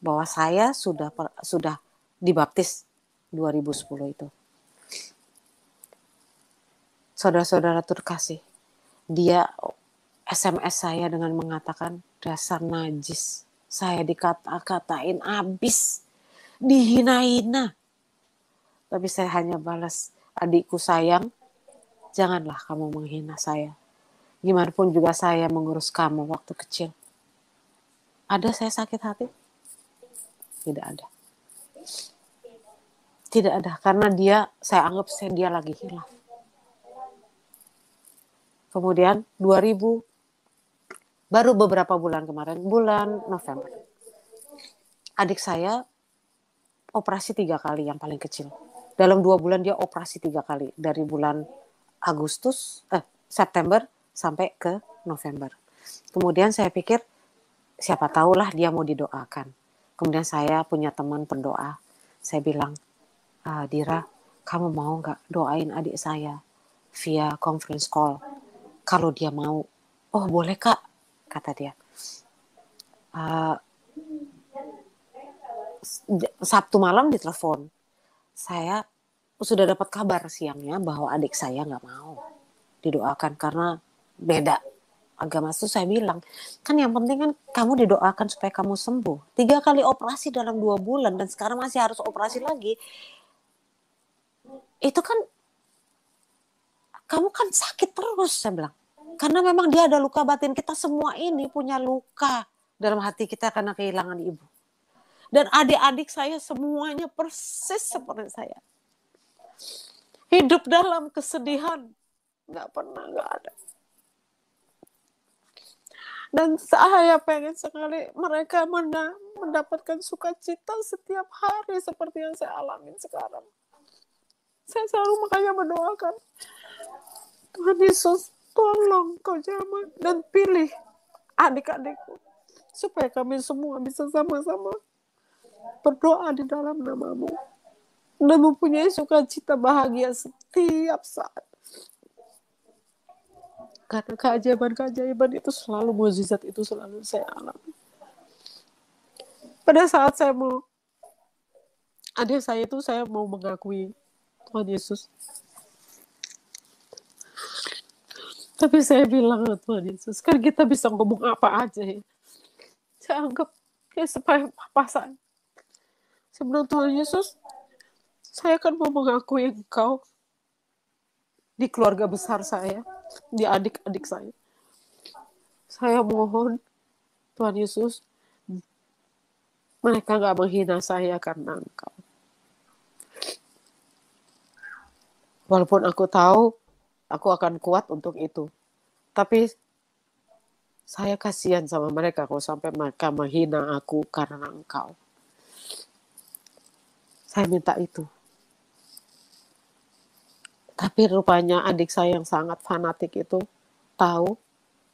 S2: bahwa saya sudah dibaptis 2010 itu. Saudara-saudara terkasih, dia SMS saya dengan mengatakan dasar najis. Saya dikata-katain abis, dihina-hina. Tapi saya hanya balas, adikku sayang, janganlah kamu menghina saya. Gimana pun juga saya mengurus kamu waktu kecil. Ada saya sakit hati? Tidak ada. Tidak ada, karena saya anggap dia lagi hilaf. Kemudian 2000, baru beberapa bulan kemarin, bulan November, adik saya operasi 3 kali yang paling kecil. Dalam 2 bulan dia operasi 3 kali. Dari bulan September sampai ke November. Kemudian saya pikir, siapa tahulah dia mau didoakan. Kemudian saya punya teman pendoa. Saya bilang, Dira, kamu mau gak doain adik saya via conference call? Kalau dia mau, oh boleh kak, kata dia. Sabtu malam ditelepon. Saya sudah dapat kabar siangnya bahwa adik saya gak mau didoakan karena beda agama. Itu saya bilang, kan yang penting kan kamu didoakan supaya kamu sembuh. 3 kali operasi dalam 2 bulan dan sekarang masih harus operasi lagi. Itu kan kamu kan sakit terus, saya bilang. Karena memang dia ada luka batin. Kita semua ini punya luka dalam hati kita karena kehilangan ibu. Dan adik-adik saya semuanya persis seperti saya. Hidup dalam kesedihan. Gak ada. Dan saya pengen sekali mereka mendapatkan sukacita setiap hari seperti yang saya alami sekarang. Saya selalu makanya mendoakan, Tuhan Yesus, tolong kau jamah dan pilih adik-adikku supaya kami semua bisa sama-sama berdoa di dalam namamu dan mempunyai sukacita bahagia setiap saat. Karena keajaiban itu selalu, mukjizat itu selalu saya alami. Pada saat saya mau, adik saya itu saya mau mengakui Tuhan Yesus. Tapi saya bilang, Tuhan Yesus, kan kita bisa ngomong apa aja ya. Saya anggap ya supaya papa saya. Saya bilang, Tuhan Yesus, saya kan mau mengakui Engkau di keluarga besar saya, di adik-adik saya. Saya mohon, Tuhan Yesus, mereka gak menghina saya karena Engkau. Walaupun aku tahu, aku akan kuat untuk itu. Tapi saya kasihan sama mereka kalau sampai mereka menghina aku karena Engkau. Saya minta itu. Tapi rupanya adik saya yang sangat fanatik itu tahu,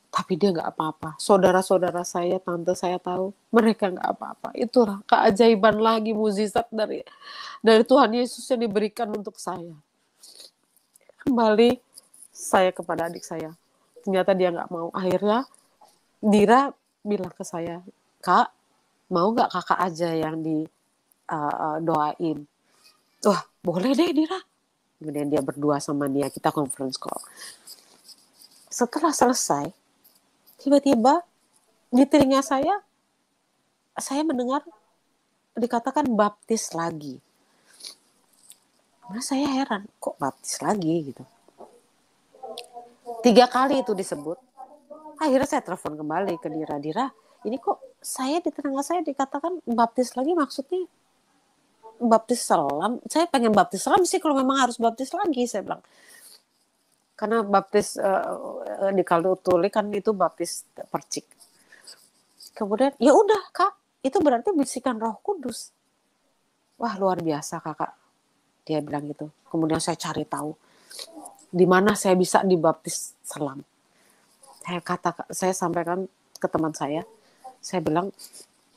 S2: tapi dia gak apa-apa. Saudara-saudara saya, tante saya tahu, mereka gak apa-apa. Itulah keajaiban lagi, mukjizat dari Tuhan Yesus yang diberikan untuk saya. Kembali saya kepada adik saya. Ternyata dia nggak mau. Akhirnya Dira bilang ke saya, Kak, mau nggak kakak aja yang doain? Wah, boleh deh Dira. Kemudian dia berdua sama dia, kita conference call. Setelah selesai, tiba-tiba di telinga saya mendengar dikatakan baptis lagi. Nah, saya heran, kok baptis lagi gitu. 3 kali itu disebut. Akhirnya saya telepon kembali ke Dira. Dira, ini kok saya di telinga saya dikatakan baptis lagi, maksudnya baptis selam. Saya pengen baptis selam sih kalau memang harus baptis lagi, saya bilang. Karena baptis di kaldu tuli kan itu baptis percik. Kemudian, ya udah Kak, itu berarti bisikan Roh Kudus. Wah, luar biasa Kakak. Dia bilang gitu. Kemudian saya cari tahu di mana saya bisa dibaptis selam. Saya sampaikan ke teman saya bilang,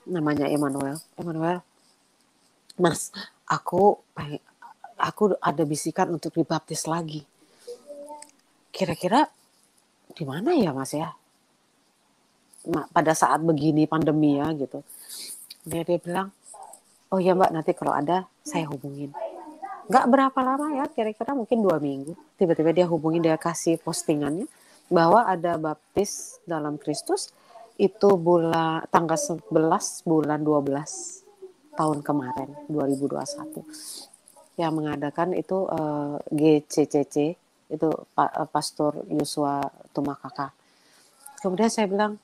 S2: namanya Emmanuel, Mas, aku ada bisikan untuk dibaptis lagi. Kira-kira di mana ya Mas ya? Pada saat begini pandemi ya gitu. Dia bilang, oh ya Mbak, nanti kalau ada saya hubungin. Gak berapa lama ya, kira-kira mungkin 2 minggu. Tiba-tiba dia hubungin, dia kasih postingannya bahwa ada baptis dalam Kristus itu tanggal 11 bulan 12 tahun kemarin 2021 yang mengadakan itu GCCC itu Pastor Yosua Tumakaka. Kemudian saya bilang,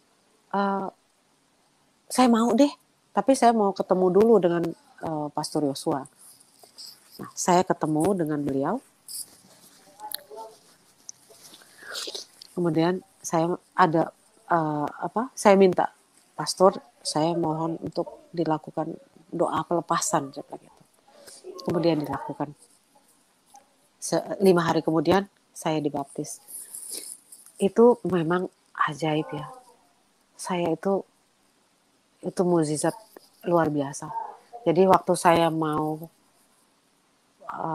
S2: saya mau deh, tapi saya mau ketemu dulu dengan Pastor Yosua. Nah, saya ketemu dengan beliau. Kemudian saya saya minta, Pastor, saya mohon untuk dilakukan doa pelepasan seperti itu. Kemudian dilakukan. 5 hari kemudian saya dibaptis. Itu memang ajaib ya. Saya itu mukjizat luar biasa. Jadi waktu saya mau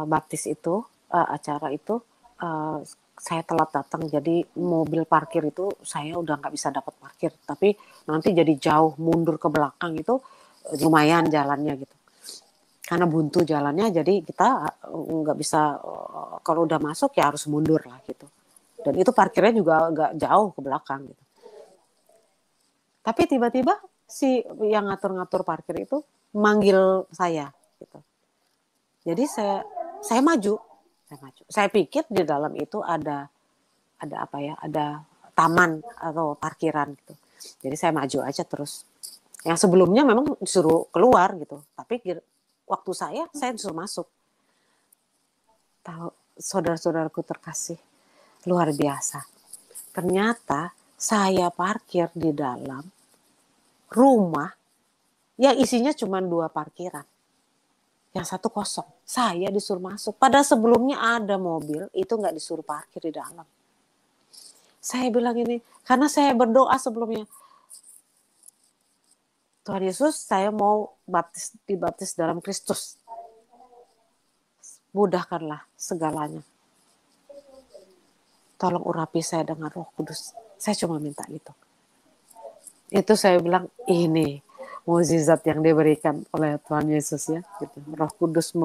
S2: baptis itu, acara itu, saya telat datang, jadi mobil parkir itu saya udah nggak bisa dapat parkir, tapi nanti jadi jauh mundur ke belakang itu lumayan jalannya gitu, karena buntu jalannya, jadi kita nggak bisa, kalau udah masuk ya harus mundur lah gitu, dan itu parkirnya juga nggak jauh ke belakang gitu. Tapi tiba-tiba si yang ngatur-ngatur parkir itu manggil saya gitu, jadi saya maju. Saya pikir di dalam itu ada apa ya, ada taman atau parkiran gitu. Jadi saya maju aja terus. Yang sebelumnya memang disuruh keluar gitu, tapi waktu saya disuruh masuk. Tahu, saudara-saudaraku terkasih, luar biasa. Ternyata saya parkir di dalam rumah yang isinya cuma 2 parkiran. Yang satu kosong, saya disuruh masuk. Padahal sebelumnya ada mobil, itu nggak disuruh parkir di dalam. Saya bilang ini, karena saya berdoa sebelumnya, Tuhan Yesus, saya mau dibaptis dalam Kristus. Mudahkanlah segalanya. Tolong urapi saya dengan Roh Kudus. Saya cuma minta gitu. Itu saya bilang, ini mukjizat yang diberikan oleh Tuhan Yesus ya, gitu. Roh Kudus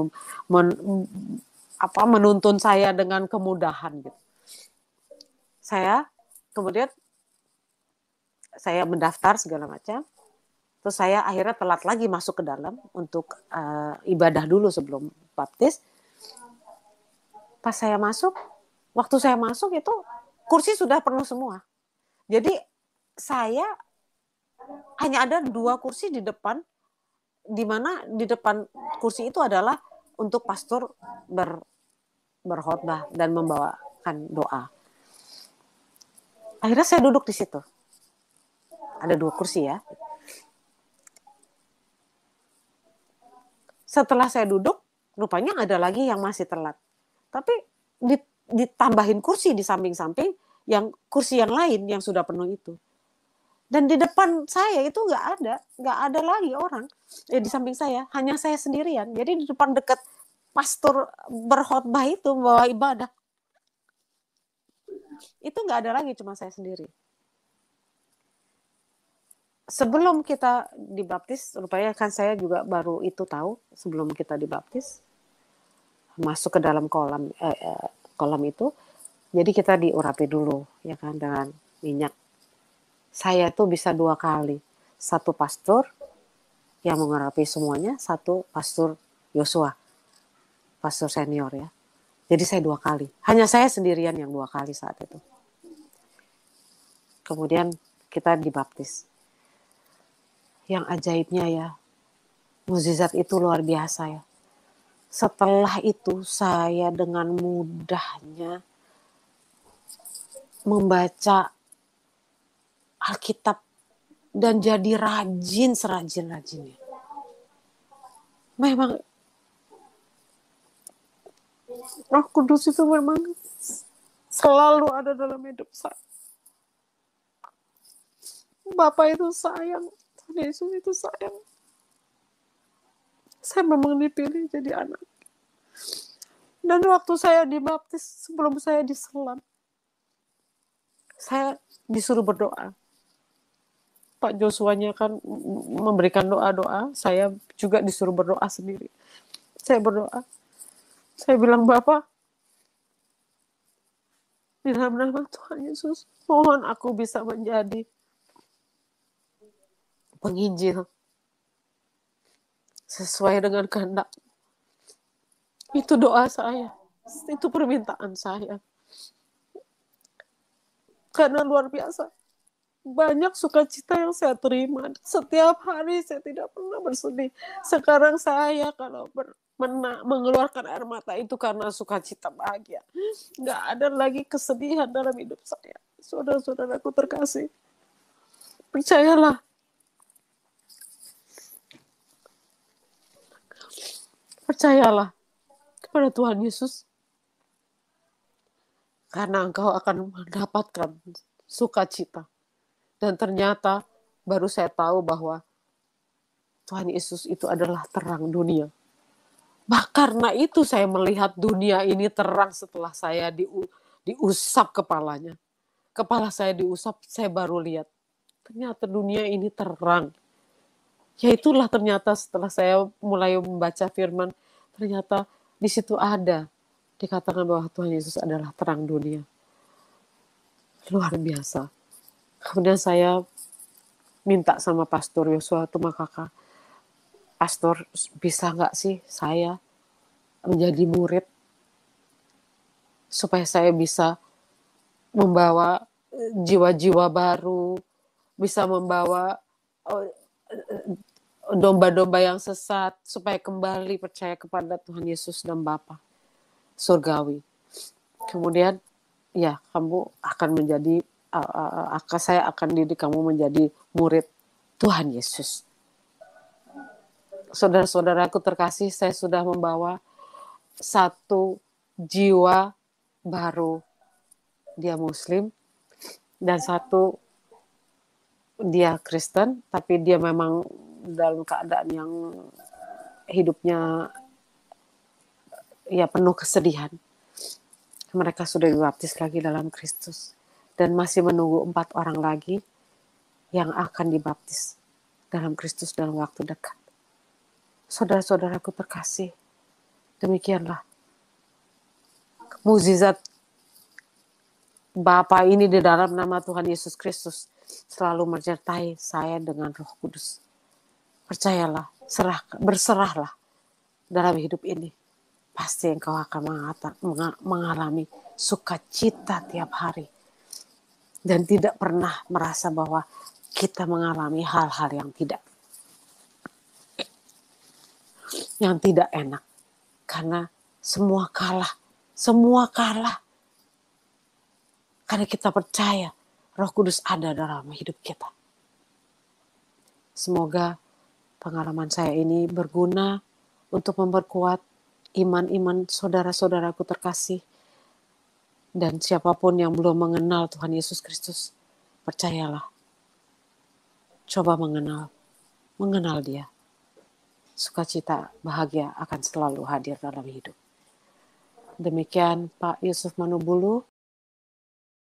S2: menuntun saya dengan kemudahan gitu. Saya kemudian saya mendaftar segala macam, terus saya akhirnya telat lagi masuk ke dalam untuk ibadah dulu sebelum baptis. Pas saya masuk, waktu saya masuk itu kursi sudah penuh semua. Jadi saya hanya ada 2 kursi di depan, di mana di depan kursi itu adalah untuk pastor berkhotbah dan membawakan doa. Akhirnya saya duduk di situ. Ada 2 kursi ya. Setelah saya duduk, rupanya ada lagi yang masih telat. Tapi ditambahin kursi di samping-samping, yang kursi yang lain yang sudah penuh itu. Dan di depan saya itu nggak ada lagi orang di samping saya, hanya saya sendirian. Jadi di depan dekat pastor berkhotbah itu bawa ibadah. Itu nggak ada lagi, cuma saya sendiri. Sebelum kita dibaptis, rupanya kan saya juga baru itu tahu, sebelum kita dibaptis, masuk ke dalam kolam itu, jadi kita diurapi dulu, ya kan, dengan minyak. Saya tuh bisa 2 kali, satu pastor yang mengurapi semuanya, satu pastor Yosua, pastor senior ya. Jadi saya 2 kali, hanya saya sendirian yang 2 kali saat itu. Kemudian kita dibaptis. Yang ajaibnya ya, mukjizat itu luar biasa ya. Setelah itu saya dengan mudahnya membaca Alkitab dan jadi rajin serajin-rajinnya. Memang Roh Kudus itu memang selalu ada dalam hidup saya. Bapak itu sayang, Tuhan Yesus itu sayang. Saya memang dipilih jadi anak. Dan waktu saya dibaptis, sebelum saya diselam, saya disuruh berdoa. Pak Josuanya kan memberikan doa-doa, saya juga disuruh berdoa sendiri. Saya berdoa. Saya bilang, Bapak, di dalam nama Tuhan Yesus, mohon aku bisa menjadi penginjil sesuai dengan kehendak. Itu doa saya. Itu permintaan saya. Karena luar biasa. Banyak sukacita yang saya terima. Setiap hari saya tidak pernah bersedih. Sekarang saya kalau mengeluarkan air mata itu karena sukacita bahagia. Nggak ada lagi kesedihan dalam hidup saya. Saudara-saudaraku terkasih. Percayalah. Percayalah kepada Tuhan Yesus. Karena engkau akan mendapatkan sukacita. Dan ternyata baru saya tahu bahwa Tuhan Yesus itu adalah terang dunia. Karena itu saya melihat dunia ini terang setelah saya diusap kepalanya. Kepala saya diusap, saya baru lihat. Ternyata dunia ini terang. Ya itulah ternyata setelah saya mulai membaca firman, ternyata di situ ada dikatakan bahwa Tuhan Yesus adalah terang dunia. Luar biasa. Kemudian saya minta sama Pastor Yosua atau Kakak, Pastor, bisa nggak sih saya menjadi murid supaya saya bisa membawa jiwa-jiwa baru, bisa membawa domba-domba yang sesat supaya kembali percaya kepada Tuhan Yesus dan Bapa surgawi. Kemudian ya kamu akan menjadi saya akan didik kamu menjadi murid Tuhan Yesus. Saudara-saudaraku terkasih, saya sudah membawa satu jiwa baru. Dia Muslim dan satu dia Kristen, tapi dia memang dalam keadaan yang hidupnya ya penuh kesedihan. Mereka sudah dibaptis lagi dalam Kristus dan masih menunggu 4 orang lagi yang akan dibaptis dalam Kristus dalam waktu dekat. Saudara-saudaraku terkasih, demikianlah mukjizat Bapa ini di dalam nama Tuhan Yesus Kristus selalu menyertai saya dengan Roh Kudus. Percayalah, berserahlah dalam hidup ini. Pasti engkau akan mengalami sukacita tiap hari. Dan tidak pernah merasa bahwa kita mengalami hal-hal yang tidak enak. Karena semua kalah. Karena kita percaya Roh Kudus ada dalam hidup kita. Semoga pengalaman saya ini berguna untuk memperkuat iman-iman saudara-saudaraku terkasih. Dan siapapun yang belum mengenal Tuhan Yesus Kristus, percayalah. Coba mengenal Dia. Sukacita, bahagia akan selalu hadir dalam hidup. Demikian Pak Yusuf Manubulu.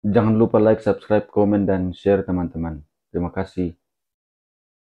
S1: Jangan lupa like, subscribe, komen, dan share teman-teman. Terima kasih.